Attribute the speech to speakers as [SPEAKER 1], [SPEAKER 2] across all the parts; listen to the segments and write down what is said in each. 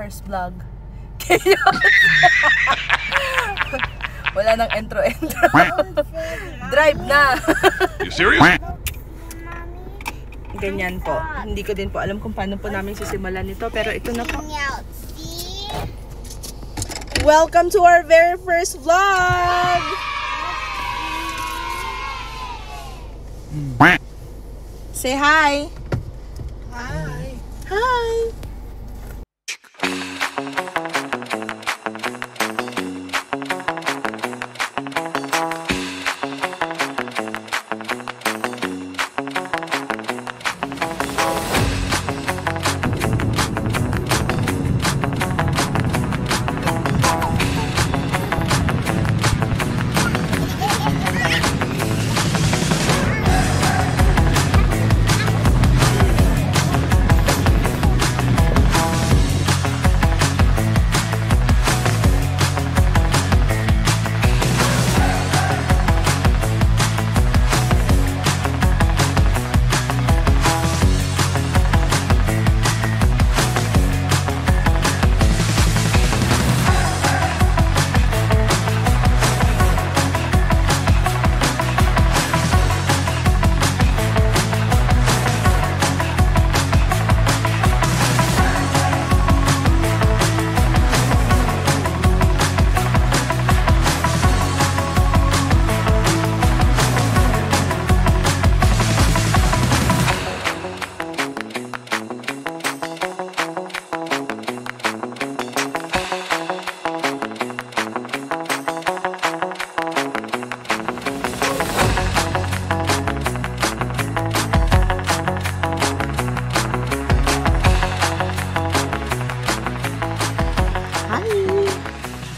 [SPEAKER 1] first vlog. Chaos! Wala nang intro. Drive na!
[SPEAKER 2] You serious?
[SPEAKER 1] Ganyan po. Hindi ko din po alam kung paano po namin sisimulan nito, pero ito na po. Welcome to our very first vlog! Say hi!
[SPEAKER 3] Hi!
[SPEAKER 1] Hi!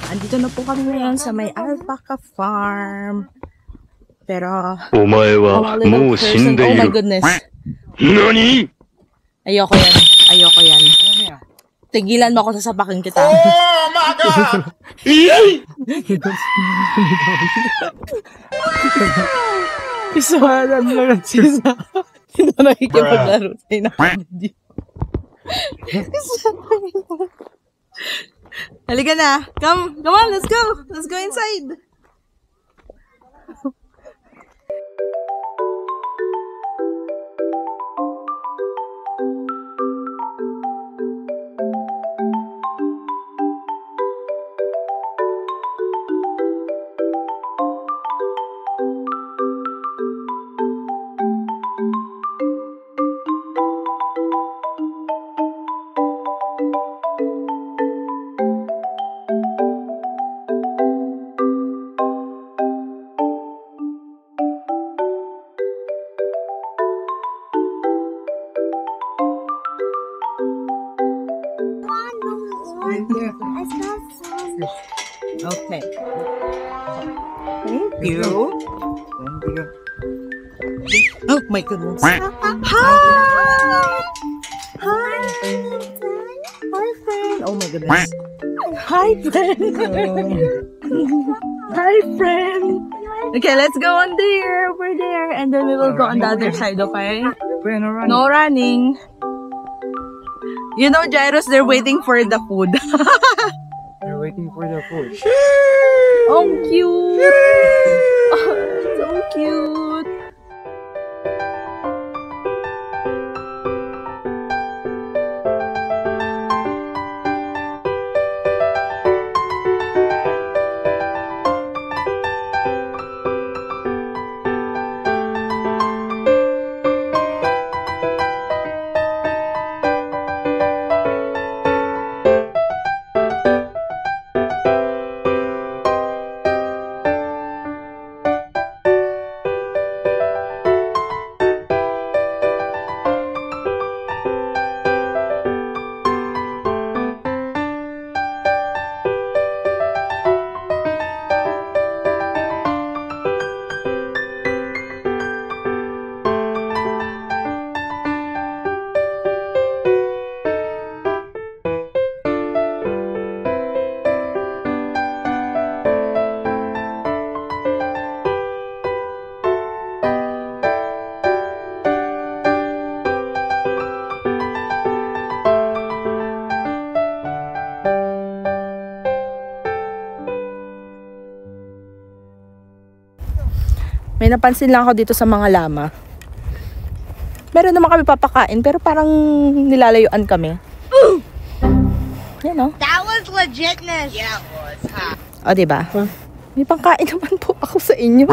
[SPEAKER 1] Andito na po kami ngayon sa may alpaca farm. Pero, oh my goodness.
[SPEAKER 2] Nani?
[SPEAKER 1] Ayoko yan. Ayoko yan. Tigilan mo ako, sasapakin kita.
[SPEAKER 2] Oh my God!
[SPEAKER 1] Isawaran mo lang sisa. Sino nakikipaglaro sa'yo na hindi. Halika na. Come on, let's go. Let's go inside. Okay. Thank you. Oh my goodness. Hi! Hi! Hi, friend. Oh my goodness. Hi, friend. Hi, friend. Okay, let's go on there. Over there. And then we will go on the other side, okay? No running. You know, Jairus, they're waiting for the food.
[SPEAKER 3] They're waiting for the food.
[SPEAKER 1] Oh, cute! Oh, so cute! May napansin lang ako dito sa mga lama. Meron naman kami papakain, pero parang nilalayuan kami. Yan o.
[SPEAKER 4] That was legitness. Yeah, it was. Huh?
[SPEAKER 1] O, diba? May pangkain naman po ako sa inyo.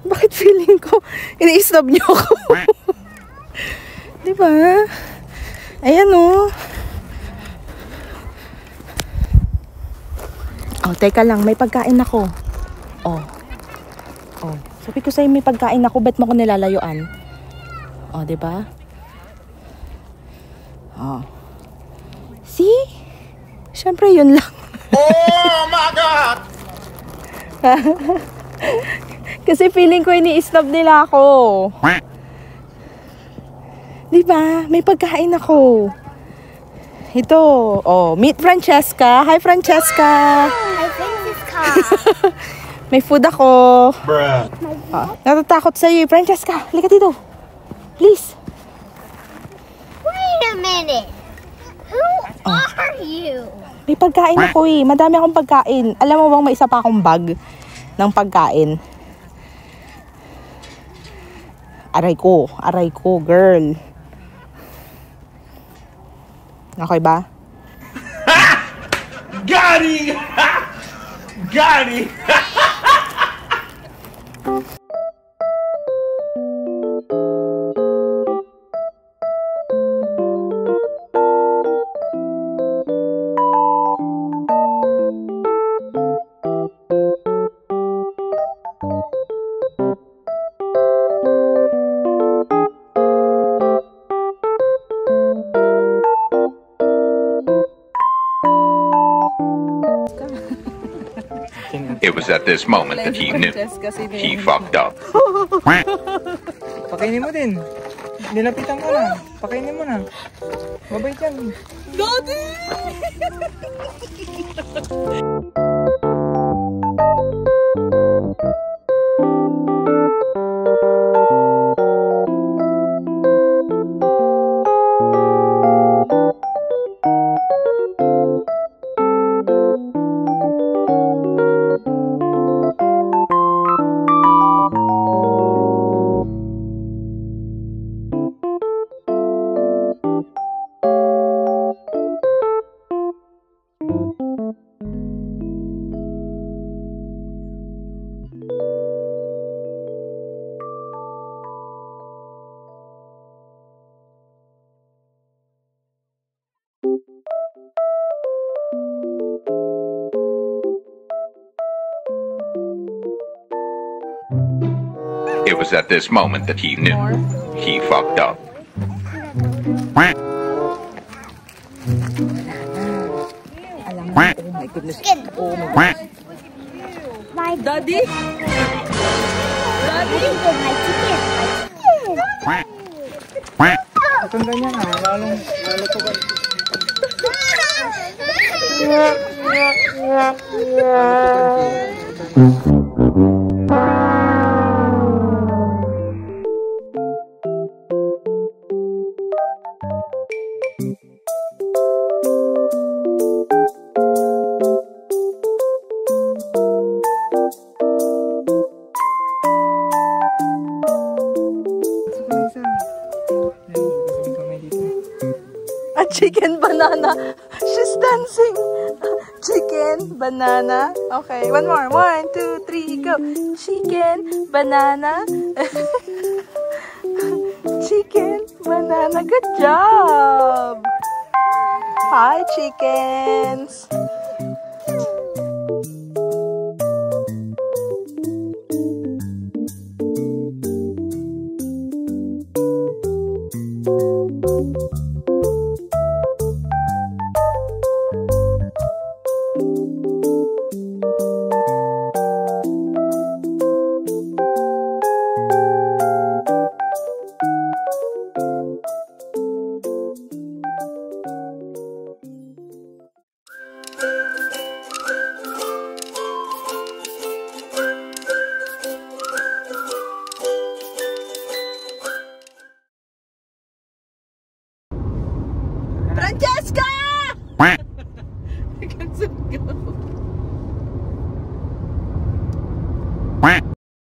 [SPEAKER 1] Bakit feeling ko, ini-stop niyo ako? Diba? Ayan o. Oh, teka lang, may pagkain ako. Oh. Oh. Sabi ko sa'yo may pagkain ako, ba't mo ko nilalayuan? Oh, diba? Oh. See? Siyempre, yun lang.
[SPEAKER 2] Oh my God!
[SPEAKER 1] Kasi feeling ko ini-stop nila ako. Diba? May pagkain ako. Ito. Oh, meet Francesca. Hi, Francesca.
[SPEAKER 4] Hi, Francesca.
[SPEAKER 1] May food ako.
[SPEAKER 2] Bruh.
[SPEAKER 1] Oh, natatakot sa'yo, Francesca. Halika dito. Please.
[SPEAKER 4] Wait a minute. Who are you?
[SPEAKER 1] May pagkain ako eh. Madami akong pagkain. Alam mo bang may isa pa akong bag ng pagkain? Aray ko, girl. Okay ba?
[SPEAKER 2] Got him! Got him! It was at this moment that he knew he fucked up.
[SPEAKER 3] Pakainin mo din. Nilapitan ka na. Pakainin mo na. Mabait yan.
[SPEAKER 1] Daddy!
[SPEAKER 2] It was at this moment that he knew he fucked up.
[SPEAKER 1] Alam mo, oh my goodness. Oh my goodness.
[SPEAKER 4] My
[SPEAKER 1] Daddy? Daddy?
[SPEAKER 4] my chicken.
[SPEAKER 3] Itong ganyan ha. Lalo to ba?
[SPEAKER 1] A chicken banana. She's dancing. Chicken banana. Okay, one more. 1, 2, 3, go. Chicken banana. Chicken banana. Good job. Hi, chickens.